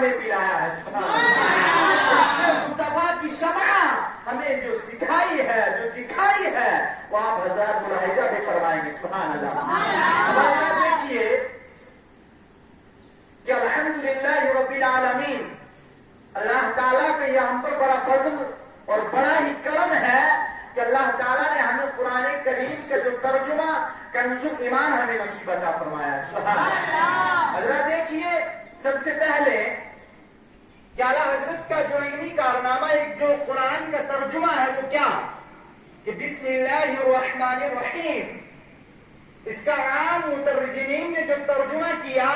ہمیں پلایا ہے، سبحان اللہ۔ اس نے مصطفیٰ کی شمع ہمیں جو سکھائی ہے، جو دکھائی ہے، وہ آپ حضرات ملاحظہ بھی فرمائیں گے، سبحان اللہ۔ اب آپ دیکھیے کہ الحمدللہ رب العالمین، اللہ تعالیٰ کا یہ ہم پر بڑا فضل اور بڑا ہی کرم ہے کہ اللہ تعالیٰ نے ہمیں قرآن کریم کا جو ترجمہ کنز ایمان ہمیں نصیب عطا فرمایا ہے، سبحان اللہ۔ حضرات دیکھیے، سب سے پہلے کہ اعلیٰ حضرت کا جو علمی کارنامہ ایک جو قرآن کا ترجمہ ہے وہ کیا کہ بسم اللہ الرحمن الرحیم، اس کا عام مترجمین نے جو ترجمہ کیا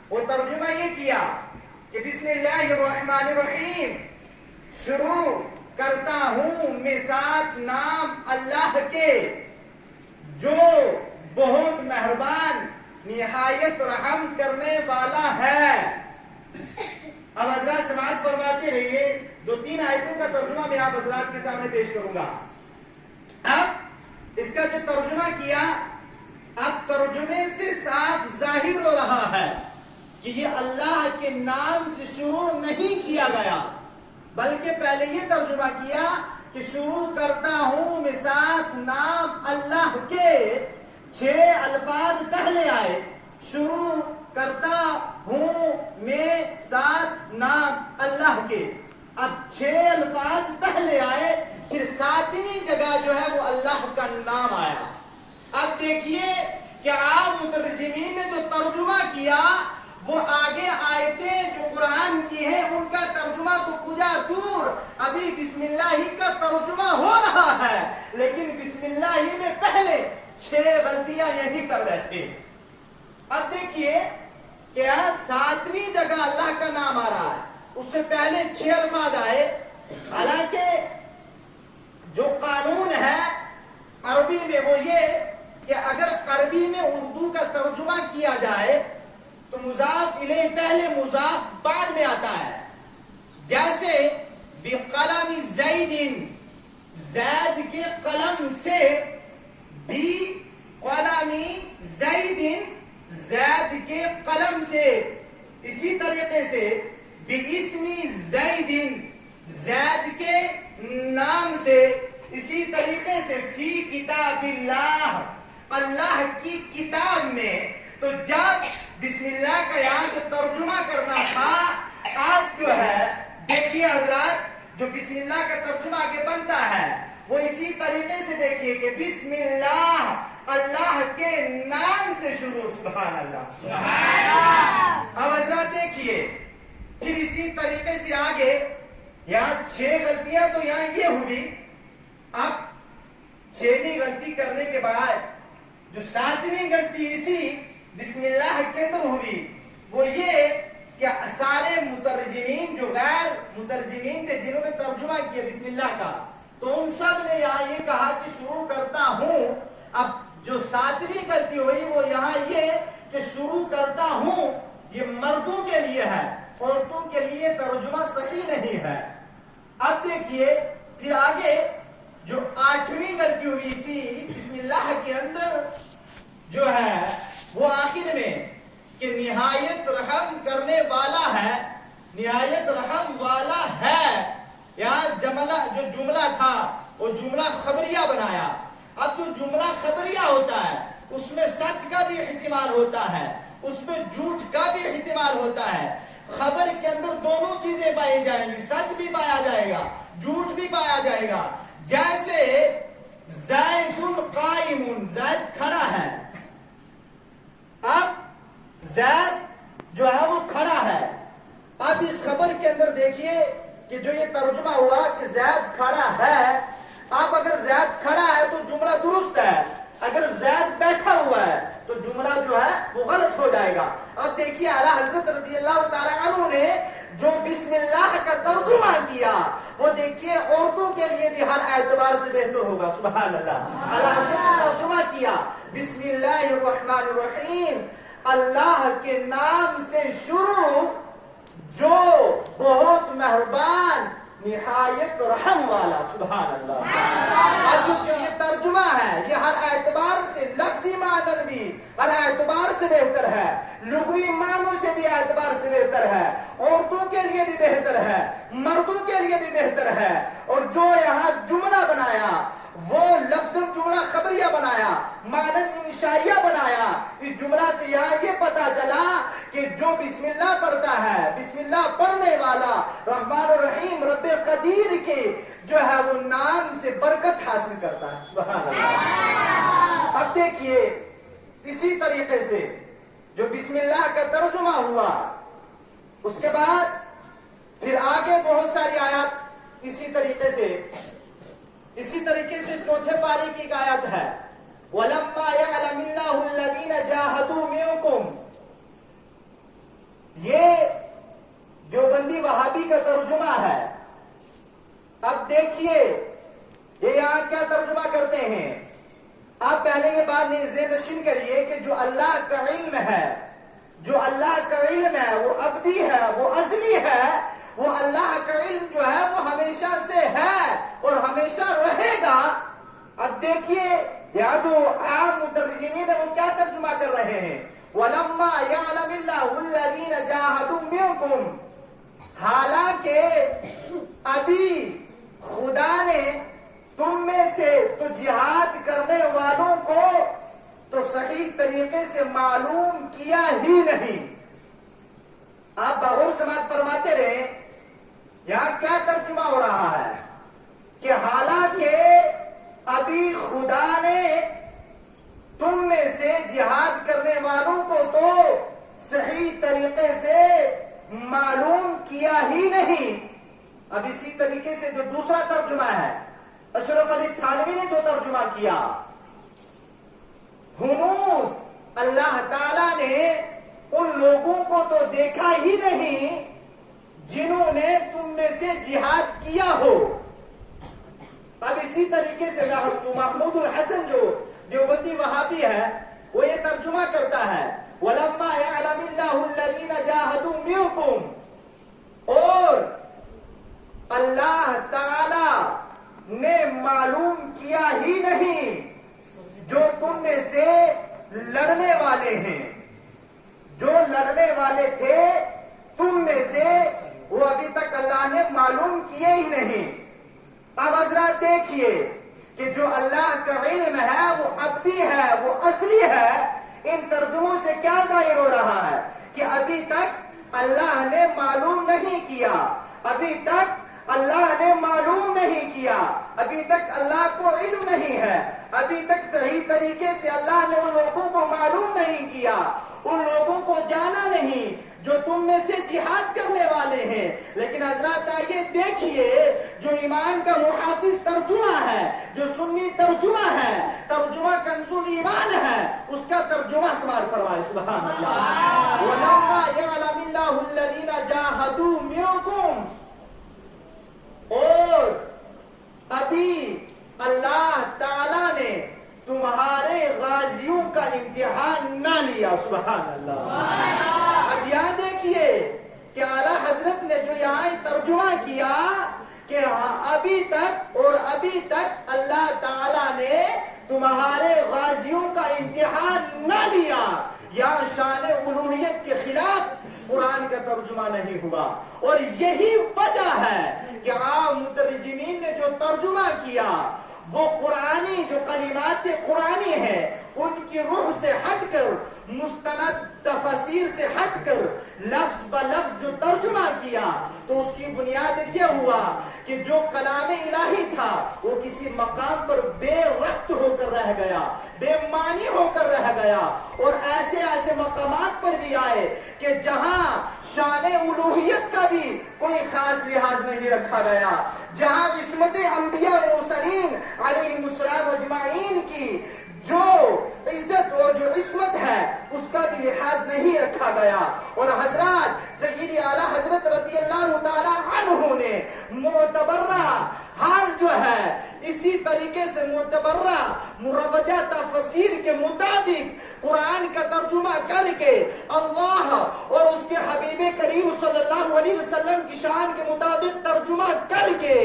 وہ ترجمہ یہ کیا کہ بسم اللہ الرحمن الرحیم، شروع کرتا ہوں میں ساتھ نام اللہ کے جو بہت مہربان نہایت رحم کرنے والا ہے۔ اب حضرات سماعت فرماتے رہیے، 2-3 آیتوں کا ترجمہ میں آپ حضرات کے سامنے پیش کروں گا۔ اب اس کا جو ترجمہ کیا، اب ترجمے سے صاف ظاہر ہو رہا ہے کہ یہ اللہ کے نام سے شروع نہیں کیا گیا، بلکہ پہلے یہ ترجمہ کیا کہ شروع کرتا ہوں میں ساتھ نام اللہ کے، 6 الفاظ پہلے آئے، شروع کرتا ہوں میں ساتھ نام اللہ کے، اب 6 الفاظ پہلے آئے، پھر 7ویں جگہ جو ہے وہ اللہ کا نام آیا۔ اب دیکھیے کہ عام مترجمین نے جو ترجمہ کیا وہ آگے آیتیں جو قرآن کی ہیں ان کا ترجمہ تو کجا دور، ابھی بسم اللہ ہی کا ترجمہ ہو رہا ہے، لیکن بسم اللہ ہی میں پہلے 6 غلطیاں یہی کر بیٹھے۔ اب دیکھیے کہ 7ویں جگہ اللہ کا نام آ رہا ہے، اس سے پہلے 6 الفاظ آئے، حالانکہ جو قانون ہے عربی میں وہ یہ کہ اگر عربی میں اردو کا ترجمہ کیا جائے تو مضاف الیہ پہلے مضاف بعد میں آتا ہے، جیسے بقلم زید، زید کے قلم سے، بقلم زید، زید کے قلم سے، اسی طریقے سے باسم زید، زید کے نام سے، اسی طریقے سے فی کتاب اللہ، اللہ کی کتاب میں۔ تو جب بسم اللہ کا یہاں جو ترجمہ کرنا تھا، آپ جو ہے دیکھیے حضرات جو بسم اللہ کا ترجمہ آگے بنتا ہے وہ اسی طریقے سے دیکھیے کہ بسم اللہ، اللہ کے نام سے شروع، سبحان اللہ۔ اب حضرات دیکھیے پھر اسی طریقے سے آگے یہاں 6 غلطیاں تو یہاں یہ ہوئی، اب 6ویں غلطی کرنے کے بعد جو 7ویں غلطی اسی بسم اللہ کے اندر ہوئی وہ یہ کہ سارے مترجمین جو غیر مترجمین تھے جنہوں نے ترجمہ کیا بسم اللہ کا، تو ان سب نے یہاں یہ کہا کہ شروع کرتا ہوں۔ اب جو 7ویں غلطی ہوئی وہ یہاں یہ کہ شروع کرتا ہوں یہ مردوں کے لیے ہے، عورتوں کے لیے ترجمہ صحیح نہیں ہے۔ اب دیکھیے پھر آگے جو 8ویں غلطی ہوئی اسی بسم اللہ کے اندر جو ہے وہ آخر میں کہ نہایت رحم کرنے والا ہے، نہایت رحم والا ہے، یہاں جو جملہ تھا وہ جملہ خبریہ بنایا۔ اب جو جملہ خبریہ ہوتا ہے اس میں سچ کا بھی احتمال ہوتا ہے، اس میں جھوٹ کا بھی احتمال ہوتا ہے۔ خبر کے اندر دونوں چیزیں پائی جائیں گی، سچ بھی پایا جائے گا، جھوٹ بھی پایا جائے گا۔ جیسے زید قائم، زید کھڑا ہے، اب زید جو ہے وہ کھڑا ہے۔ اب اس خبر کے اندر دیکھیے کہ جو یہ ترجمہ ہوا کہ زید کھڑا ہے، اب اگر زید کھڑا ہے تو جملہ درست ہے، اگر زید بیٹھا ہوا ہے تو جملہ جو ہے وہ غلط ہو جائے گا۔ اب دیکھیے اعلیٰ حضرت رضی اللہ تعالیٰ عنہ نے جو بسم اللہ کا ترجمہ کیا وہ دیکھیے عورتوں کے لیے بھی ہر اعتبار سے بہتر ہوگا، سبحان اللہ۔ اعلیٰ حضرت نے ترجمہ کیا بسم اللہ الرحمن الرحیم، اللہ کے نام سے شروع جو بہت مہربان نہایت رحم والا، سبحان اللہ۔ اب جو یہ ترجمہ ہے یہ ہر اعتبار سے، لفظی معنی بھی ہر اعتبار سے بہتر ہے، لغوی معنوں سے بھی اعتبار سے بہتر ہے، عورتوں لیے بھی بہتر ہے، مردوں کے لیے بھی بہتر ہے. اور جو یہاں جملہ بنایا وہ لفظ جملہ خبریہ بنایا، مانند انشائیہ بنایا. اس جملہ سے یہاں یہ پتا چلا کہ جو بسم اللہ پڑھتا ہے، بسم اللہ پڑھنے والا رحمان الرحیم رب قدیر کے جو ہے وہ نام سے برکت حاصل کرتا ہے. سبحان اللہ. اب دیکھیے اسی طریقے سے جو بسم اللہ کا ترجمہ ہوا، اس کے بعد پھر آگے بہت ساری آیات اسی طریقے سے چوتھے پارے کی ایک آیت ہے وَلَمَّا يَعْلَمِ اللَّهُ الَّذِينَ جَاهَدُوا مِنْكُمْ. یہ دیوبندی وہابی کا ترجمہ ہے. اب دیکھیے یہ یہاں کیا ترجمہ کرتے ہیں. آپ پہلے یہ بات ذہن نشین کریے کہ جو اللہ کا علم ہے، جو اللہ کا علم ہے وہ ابدی ہے، وہ ازلی ہے. وہ اللہ کا علم جو ہے وہ ہمیشہ سے ہے اور ہمیشہ رہے گا. اب دیکھیے یہاں جو عام مترجمین ہیں وہ کیا ترجمہ کر رہے ہیں وَلَمَّا يَعْلَمِ اللَّهُ الَّذِينَ جَاهَدُوا مِنْكُمْ. حالانکہ ابھی خدا نے تم میں سے تو جہاد کرنے والوں کو تو صحیح طریقے سے معلوم کیا ہی نہیں. آپ بغور سماعت فرماتے رہے. یہاں کیا ترجمہ ہو رہا ہے کہ حالانکہ ابھی خدا نے تم میں سے جہاد کرنے والوں کو تو صحیح طریقے سے معلوم کیا ہی نہیں. اب اسی طریقے سے جو دوسرا ترجمہ ہے اشرف علی تھانوی نے جو ترجمہ کیا، ہنوز اللہ تعالیٰ نے ان لوگوں کو تو دیکھا ہی نہیں جنہوں نے تم میں سے جہاد کیا ہو. اب اسی طریقے سے محمود الحسن جو دیوبندی وہابی ہے وہ یہ ترجمہ کرتا ہے وَلَمَّا يَعْلَمِ اللَّهُ الَّذِينَ جَاهَدُوا مِنْكُمْ. اور اللہ تعالی نے معلوم کیا ہی نہیں جو تم میں سے لڑنے والے ہیں، جو لڑنے والے تھے تم میں سے وہ ابھی تک اللہ نے معلوم کیے ہی نہیں. اب حضرات دیکھیے کہ جو اللہ کا علم ہے وہ ابدی ہے، وہ اصلی ہے. ان ترجموں سے کیا ظاہر ہو رہا ہے کہ ابھی تک اللہ نے معلوم نہیں کیا، ابھی تک اللہ نے معلوم نہیں کیا، ابھی تک اللہ کو علم نہیں ہے، ابھی تک صحیح طریقے سے اللہ نے ان لوگوں کو معلوم نہیں کیا، ان لوگوں کو جانا نہیں جو تم میں سے جہاد کرنے والے ہیں. لیکن حضرات آئیے دیکھیے جو ایمان کا محافظ ترجمہ ہے، جو سنی ترجمہ ہے، ترجمہ کنز الایمان ہے، اس کا ترجمہ سماعت فرمائے. سبحان اللہ. وَلَمَّا يَعْلَمِ اللَّهُ الَّذِينَ جَاهَدُوا مِنْكُمْ. اور ابھی اللہ تعالیٰ نے تمہارے غازیوں کا امتحان نہ لیا. سبحان اللہ. اب یہاں دیکھیے کہ اعلیٰ حضرت نے جو یہاں ترجمہ کیا کہ ابھی تک اور ابھی تک اللہ تعالیٰ نے تمہارے غازیوں کا امتحان نہ لیا. یا شان الوہیت کے خلاف قرآن کا ترجمہ نہیں ہوا. اور یہی وجہ ہے کہ عام مترجمین نے جو ترجمہ کیا وہ قرآنی جو کلمات قرآنی ہیں ان کی روح سے ہٹ کر، مستند تفسیر سے ہٹ کر لفظ بلفظ جو ترجمہ کیا تو اس کی بنیاد یہ ہوا کہ جو کلام الہی تھا وہ کسی مقام پر بے ربط ہو کر رہ گیا، بے معنی ہو کر رہ گیا. اور ایسے ایسے مقامات پر بھی آئے کہ جہاں شان الوہیت کا بھی کوئی خاص لحاظ نہیں رکھا گیا، جہاں عصمت انبیاء و مرسلین علیہم السلام اجمعین کی جو عزت اور جو عصمت ہے اس کا بھی لحاظ نہیں رکھا گیا. اور حضرات سیدی اعلیٰ حضرت رضی اللہ تعالی عنہ نے معتبرہ حال جو ہے اسی طریقے سے معتبرہ مروجہ تفسیر کے مطابق قرآن کا ترجمہ کر کے اللہ اور اس کے حبیب کریم صلی اللہ علیہ وسلم کی شان کے مطابق ترجمہ کر کے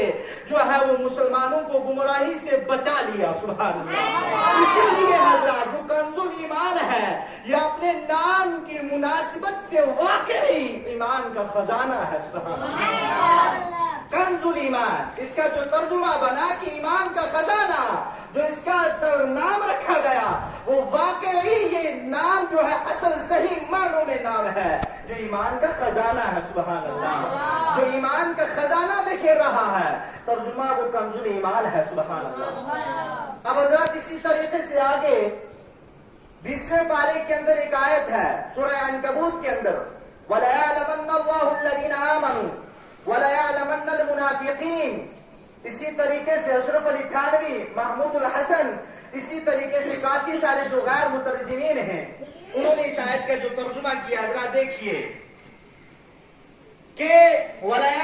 جو ہے وہ مسلمانوں کو گمراہی سے بچا لیا. سبحان اللہ. اسی لیے حضرات جو کنز الایمان ہے یہ اپنے نام کی مناسبت سے واقعی ایمان کا خزانہ ہے. سبحان اللہ. کنز الایمان، اس کا جو ترجمہ بنا کہ ایمان کا خزانہ، جو اس کا نام رکھا گیا، وہ واقعی یہ نام جو ہے اصل صحیح معنوں میں نام ہے جو ایمان کا خزانہ ہے. سبحان اللہ. جو ایمان کا خزانہ بکھیر رہا ہے، ترجمہ وہ کنز الایمان ہے. سبحان اللہ. اب حضرات اسی طریقے سے آگے 20ویں پارے کے اندر ایک آیت ہے سورہ عنکبوت کے اندر، وَلَيَعْلَمَنَّ اللَّهُ الَّذِينَ آمَنُوا وَلَيَعْلَمَنَّ الْمُنَافِقِينَ. اسی طریقے سے اشرف علی تھانوی، محمود الحسن، اسی طریقے سے کافی سارے جو غیر مترجمین ہیں، انہوں نے اس آیت کا جو ترجمہ کیا حضرات دیکھیے کہ